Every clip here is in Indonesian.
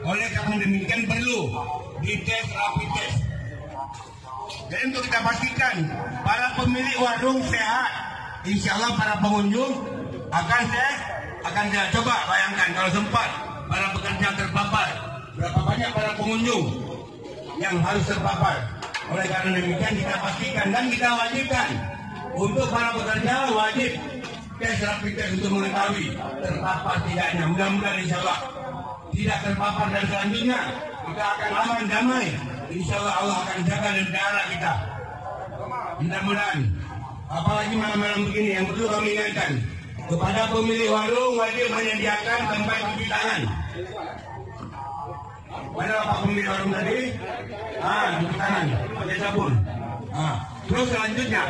Oleh karena demikian perlu dites rapid test. Dan untuk kita pastikan para pemilik warung sehat, insya Allah para pengunjung akan saya coba bayangkan kalau sempat para pekerja terpapar, berapa banyak para pengunjung yang harus terpapar. Oleh karena demikian kita pastikan dan kita wajibkan untuk para pekerja wajib tes rapid test untuk mengetahui terpapar tidaknya. Mudah-mudahan insya Allah tidak terpapar dan selanjutnya kita akan aman damai. Insya Allah Allah akan jaga dan pelihara kita. Mudah-mudahan. Apalagi malam-malam begini yang perlu kami ingatkan kepada pemilik warung wajib menyediakan tempat cuci tangan. Mana Pak pemilik warung tadi? Cuci tangan pakai sabun. Terus selanjutnya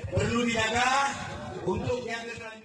perlu dijaga untuk yang selanjutnya.